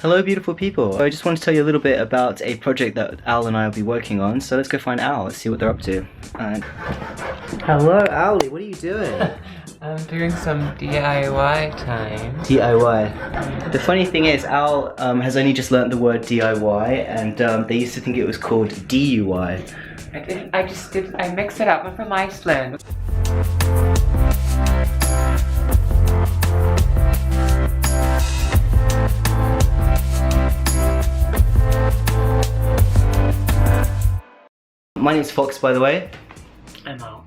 Hello beautiful people. I just want to tell you a little bit about a project that Al and I will be working on, so let's go find Al, let's see what they're up to. Hello Ali, what are you doing? I'm doing some DIY time. DIY. The funny thing is Al has only just learnt the word DIY and they used to think it was called DUI. I mixed it up. I'm from Iceland. My name's Fox, by the way. I'm out.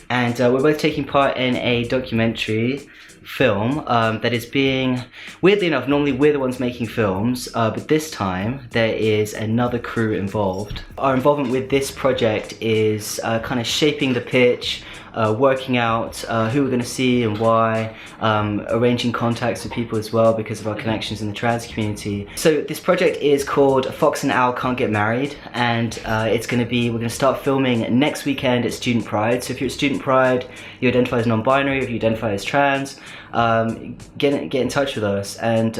And we're both taking part in a documentary film that is being, weirdly enough, normally we're the ones making films, but this time there is another crew involved. Our involvement with this project is kind of shaping the pitch, working out who we're going to see and why, arranging contacts with people as well because of our connections in the trans community. So this project is called Fox and Al Can't Get Married, and we're going to start filming next weekend at Student Pride. So if you're at Student Pride, you identify as non-binary, if you identify as trans, get in touch with us. And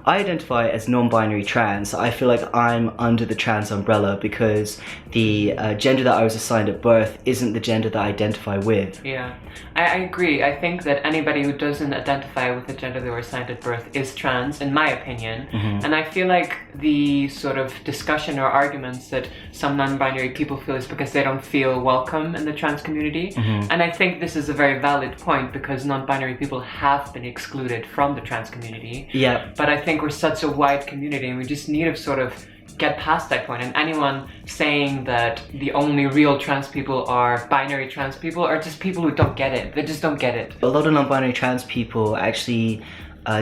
I identify as non-binary trans. I feel like I'm under the trans umbrella because the gender that I was assigned at birth isn't the gender that I identify with. Yeah, I agree. I think that anybody who doesn't identify with the gender they were assigned at birth is trans, in my opinion. And I feel like the sort of discussion or arguments that some non-binary people feel is because they don't feel welcome in the trans community. And I think this is a very valid point because non-binary people have been excluded from the trans community. Yeah. But I think we're such a wide community and we just need to sort of get past that point. And anyone saying that the only real trans people are binary trans people are just people who don't get it. They just don't get it. A lot of non-binary trans people actually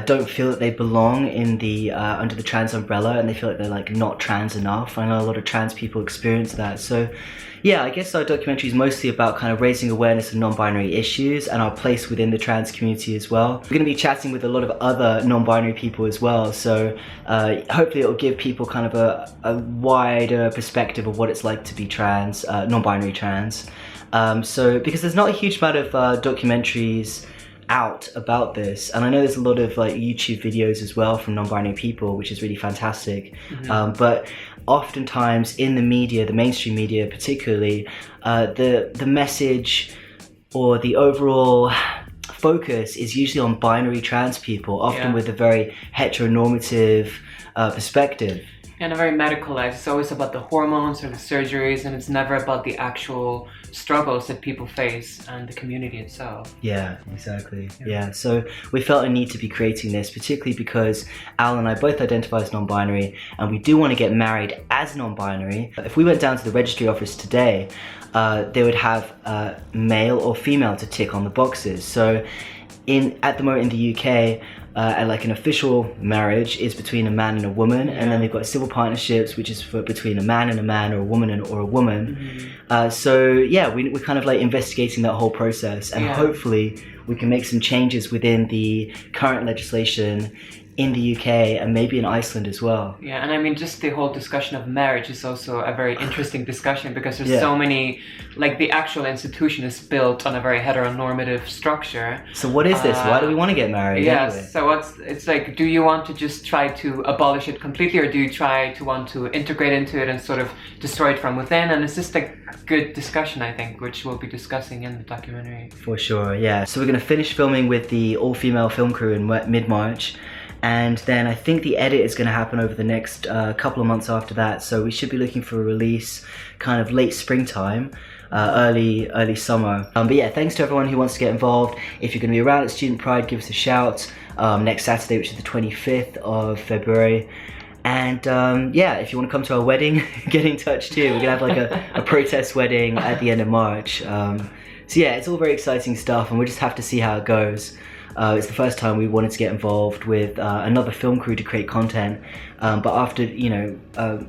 don't feel that they belong in the under the trans umbrella, and they feel like they're like not trans enough. I know a lot of trans people experience that. So yeah, I guess our documentary is mostly about kind of raising awareness of non-binary issues and our place within the trans community as well. We're going to be chatting with a lot of other non-binary people as well, so hopefully it'll give people kind of a wider perspective of what it's like to be trans, non-binary trans. So because there's not a huge amount of documentaries out about this, and I know there's a lot of like YouTube videos as well from non-binary people, which is really fantastic. But oftentimes in the media, the mainstream media particularly, the message or the overall focus is usually on binary trans people, often with a very heteronormative perspective. And a very medicalized. It's always about the hormones or the surgeries, and it's never about the actual struggles that people face and the community itself. Yeah, exactly. Yeah, so we felt a need to be creating this, particularly because Al and I both identify as non-binary, and we do want to get married as non-binary. If we went down to the registry office today, they would have male or female to tick on the boxes. So at the moment in the UK, and like an official marriage is between a man and a woman, and then they've got civil partnerships, which is between a man and a man, or a woman and or a woman. So yeah, we're kind of like investigating that whole process, and hopefully we can make some changes within the current legislation in the UK and maybe in Iceland as well. Yeah, and I mean, just the whole discussion of marriage is also a very interesting discussion because there's so many, like the actual institution is built on a very heteronormative structure. So what is this? Why do we want to get married? Yes, anyway? So it's like, do you want to just try to abolish it completely, or do you try to want to integrate into it and sort of destroy it from within? And it's just a good discussion, I think, which we'll be discussing in the documentary. For sure, yeah. So we're going to finish filming with the all-female film crew in mid-March. And then I think the edit is going to happen over the next couple of months after that. So we should be looking for a release kind of late springtime, early summer. But yeah, thanks to everyone who wants to get involved. If you're going to be around at Student Pride, give us a shout next Saturday, which is the 25th of February. And yeah, if you want to come to our wedding, get in touch too. We're going to have like a protest wedding at the end of March. So yeah, it's all very exciting stuff, and we'll just have to see how it goes. It's the first time we wanted to get involved with another film crew to create content, but after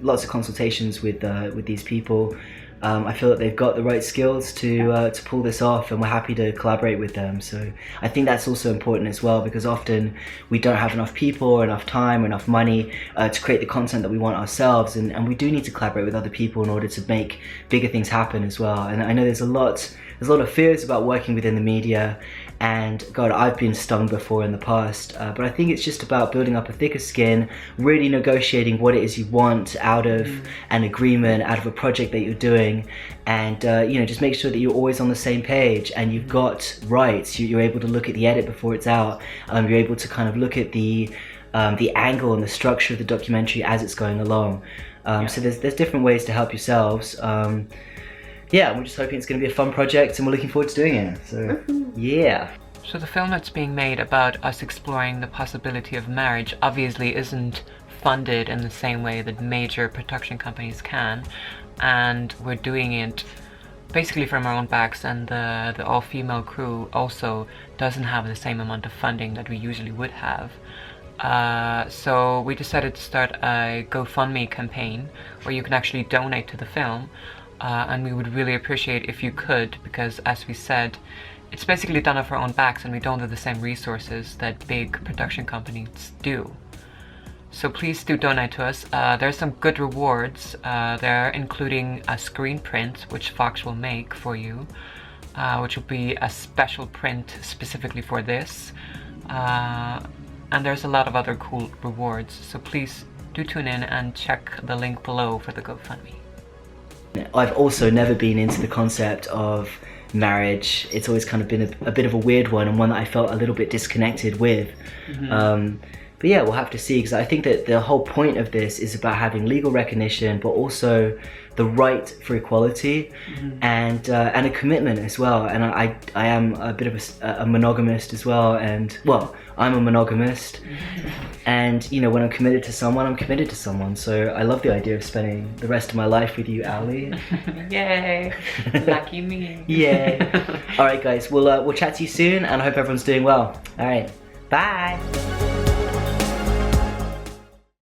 lots of consultations with these people, I feel that they've got the right skills to pull this off, and we're happy to collaborate with them. So I think that's also important as well, because often we don't have enough people or enough time or enough money to create the content that we want ourselves, and we do need to collaborate with other people in order to make bigger things happen as well. And I know there's a lot there's a lot of fears about working within the media, and God, I've been stung before in the past, but I think it's just about building up a thicker skin, really negotiating what it is you want out of an agreement, out of a project that you're doing, and you know, just make sure that you're always on the same page and you've got rights. You're able to look at the edit before it's out. You're able to kind of look at the angle and the structure of the documentary as it's going along. So there's different ways to help yourselves. Yeah, we're just hoping it's going to be a fun project, and we're looking forward to doing it. So, yeah. So the film that's being made about us exploring the possibility of marriage obviously isn't funded in the same way that major production companies can, and we're doing it basically from our own backs, and the all-female crew also doesn't have the same amount of funding that we usually would have. So we decided to start a GoFundMe campaign where you can actually donate to the film. And we would really appreciate if you could, because as we said, it's basically done off our own backs and we don't have the same resources that big production companies do. So please do donate to us. There's some good rewards there, including a screen print which Fox will make for you, which will be a special print specifically for this. And there's a lot of other cool rewards, so please do tune in and check the link below for the GoFundMe. I've also never been into the concept of marriage. It's always kind of been a bit of a weird one, and one that I felt a little bit disconnected with. But yeah, we'll have to see, because I think that the whole point of this is about having legal recognition, but also the right for equality, and a commitment as well. And I am a bit of a monogamist as well, and well, I'm a monogamist, and you know, when I'm committed to someone, I'm committed to someone. So I love the idea of spending the rest of my life with you, Ali. Yay! Lucky me. Yay! All right, guys, we'll chat to you soon, and I hope everyone's doing well. All right, bye.